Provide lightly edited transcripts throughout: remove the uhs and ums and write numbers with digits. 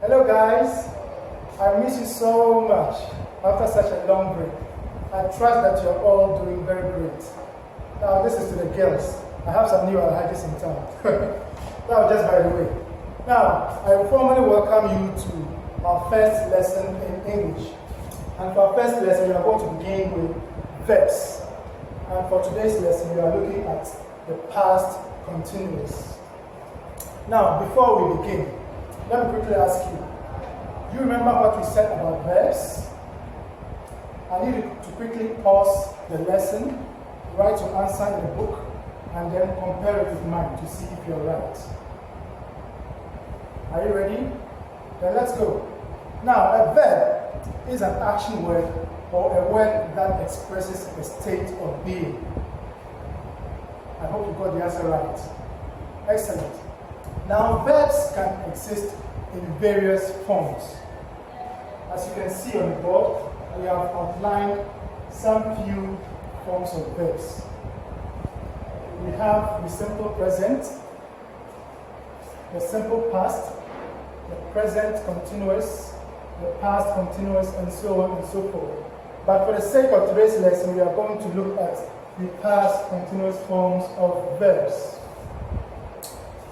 Hello guys, I miss you so much after such a long break. I trust that you're all doing very great. Now this is to the girls. I have some new alhajis in town. Now just by the way. Now I formally welcome you to our first lesson in English. And for our first lesson we are going to begin with verbs. And for today's lesson we are looking at the past continuous. Now before we begin, let me quickly ask you, do you remember what we said about verbs? I need you to quickly pause the lesson, write your answer in the book, and then compare it with mine to see if you're right. Are you ready? Then let's go. Now, a verb is an action word or a word that expresses a state of being. I hope you got the answer right. Excellent. Now, verbs can exist in various forms. As you can see on the board, we have outlined some few forms of verbs. We have the simple present, the simple past, the present continuous, the past continuous, and so on and so forth. But for the sake of today's lesson, we are going to look at the past continuous forms of verbs.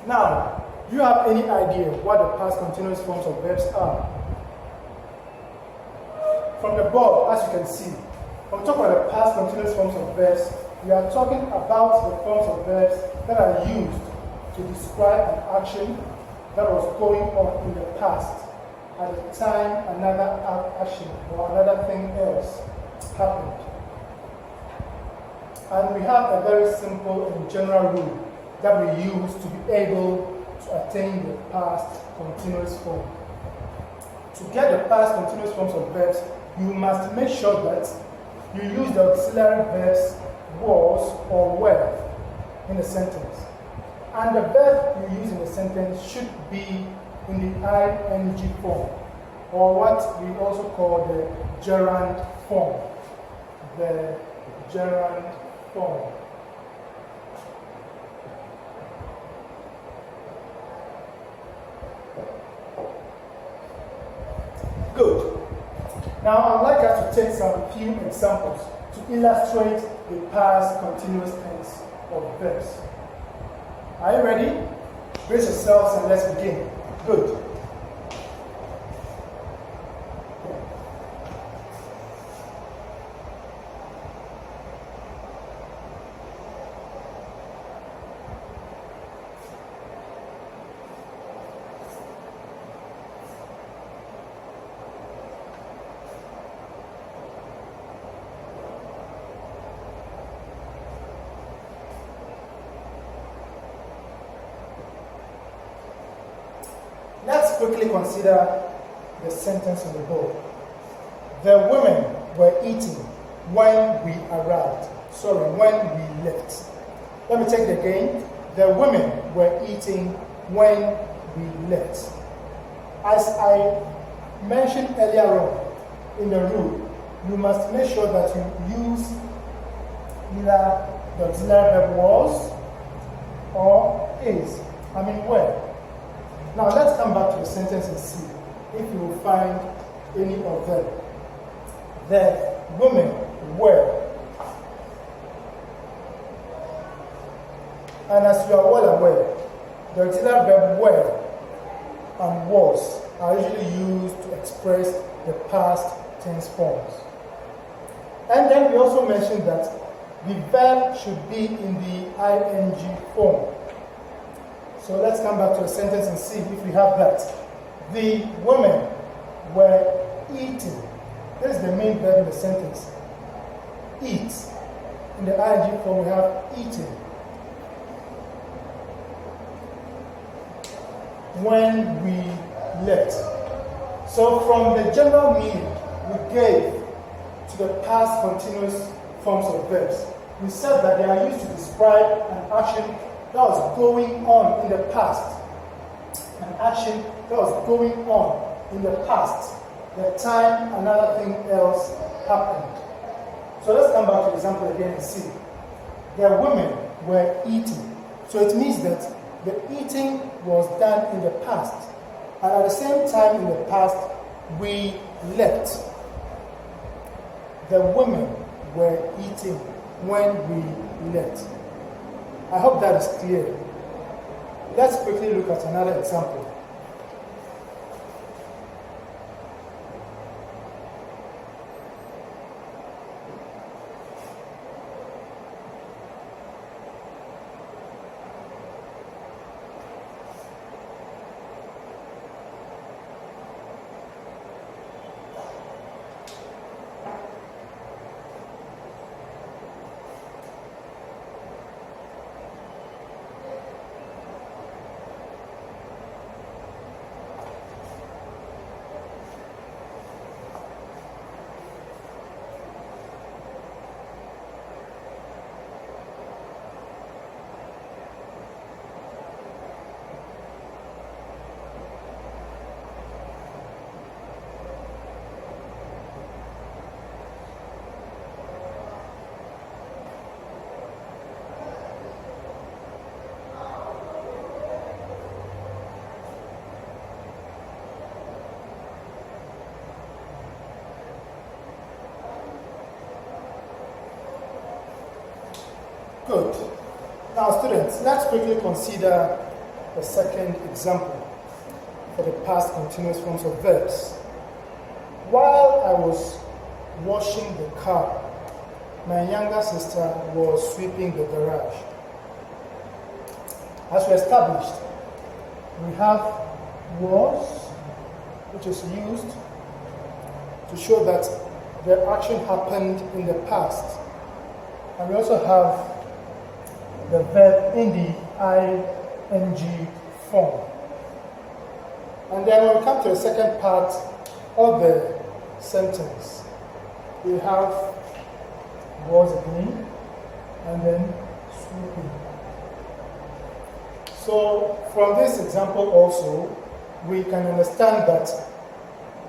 Now, do you have any idea what the past continuous forms of verbs are? From the board, as you can see, when we talk about the past continuous forms of verbs, we are talking about the forms of verbs that are used to describe an action that was going on in the past at the time another action or another thing else happened. And we have a very simple and general rule that we use to be able to attain the past continuous form. To get the past continuous forms of verbs, you must make sure that you use the auxiliary verbs was or were in a sentence. And the verb you use in a sentence should be in the ing form, or what we also call the gerund form. The gerund form. Good. Now I'd like us to take some few examples to illustrate the past continuous tense of verbs. Are you ready? Brace yourselves and let's begin. Good. Let's quickly consider the sentence on the board. The women were eating when we arrived. When we left. Let me take it again. The women were eating when we left. As I mentioned earlier on in the rule, you must make sure that you use either the auxiliary verb was or is. Were. Now let's come back to the sentence and see if you will find any of them. The women were. And as you are well aware, the auxiliary verb were and was are usually used to express the past tense forms. And then we also mentioned that the verb should be in the ing form. So let's come back to the sentence and see if we have that. The women were eating. This is the main verb in the sentence. Eat. In the ing form we have eating. When we left. So from the general meaning we gave to the past continuous forms of verbs, we said that they are used to describe an action that was going on in the past. An action that was going on in the past, the time another thing else happened. So let's come back to the example again and see. The women were eating. So it means that the eating was done in the past. And at the same time in the past, we left. The women were eating when we left. I hope that is clear. Let's quickly look at another example. Good. Now, students, let's quickly consider the second example for the past continuous forms of verbs. While I was washing the car, my younger sister was sweeping the garage. As we established, we have was, which is used to show that the action happened in the past. And we also have the verb in the ing form. And then when we come to the second part of the sentence, we have was again, and then sweeping. So from this example also, we can understand that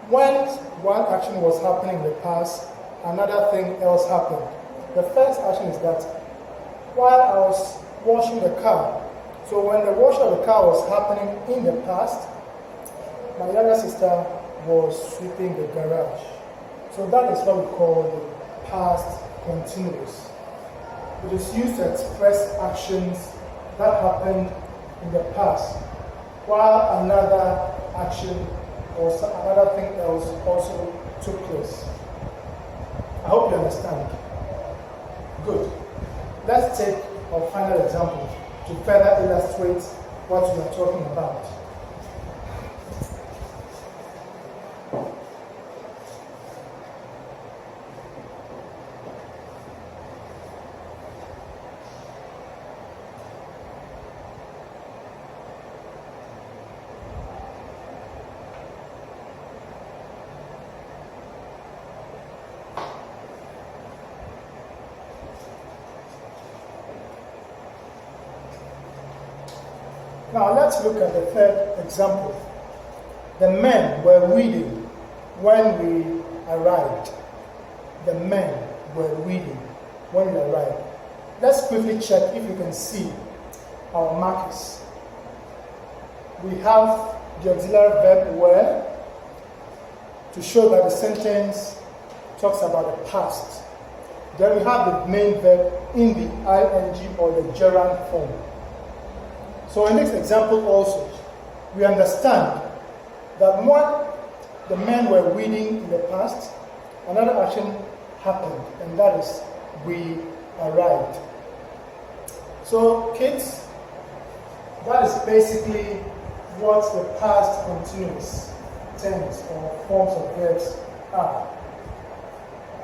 when one action was happening in the past, another thing else happened. The first action is that while I was washing the car, so when the wash of the car was happening in the past, my younger sister was sweeping the garage. So that is what we call the past continuous. It is used to express actions that happened in the past, while another action or another thing else also took place. I hope you understand. Good. Let's take our final example to further illustrate what we are talking about. Now let's look at the third example. The men were reading when we arrived. The men were reading when we arrived. Let's quickly check if you can see our markers. We have the auxiliary verb were to show that the sentence talks about the past. Then we have the main verb in the ing or the gerund form. So in this example also, we understand that when the men were reading in the past, another action happened, and that is we arrived. So kids, that is basically what the past continuous tense or forms of verbs are.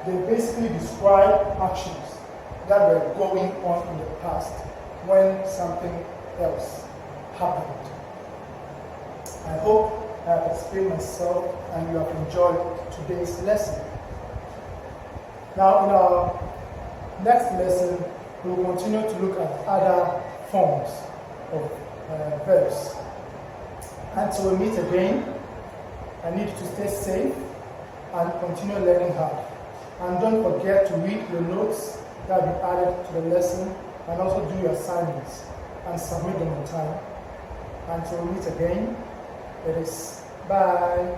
They basically describe actions that were going on in the past when something else happened. I hope I have explained myself and you have enjoyed today's lesson. Now in our next lesson, we will continue to look at other forms of verbs. Until we meet again, I need you to stay safe and continue learning hard. And don't forget to read your notes that will be added to the lesson and also do your assignments and submit them on time. Until we meet again, It is. Bye.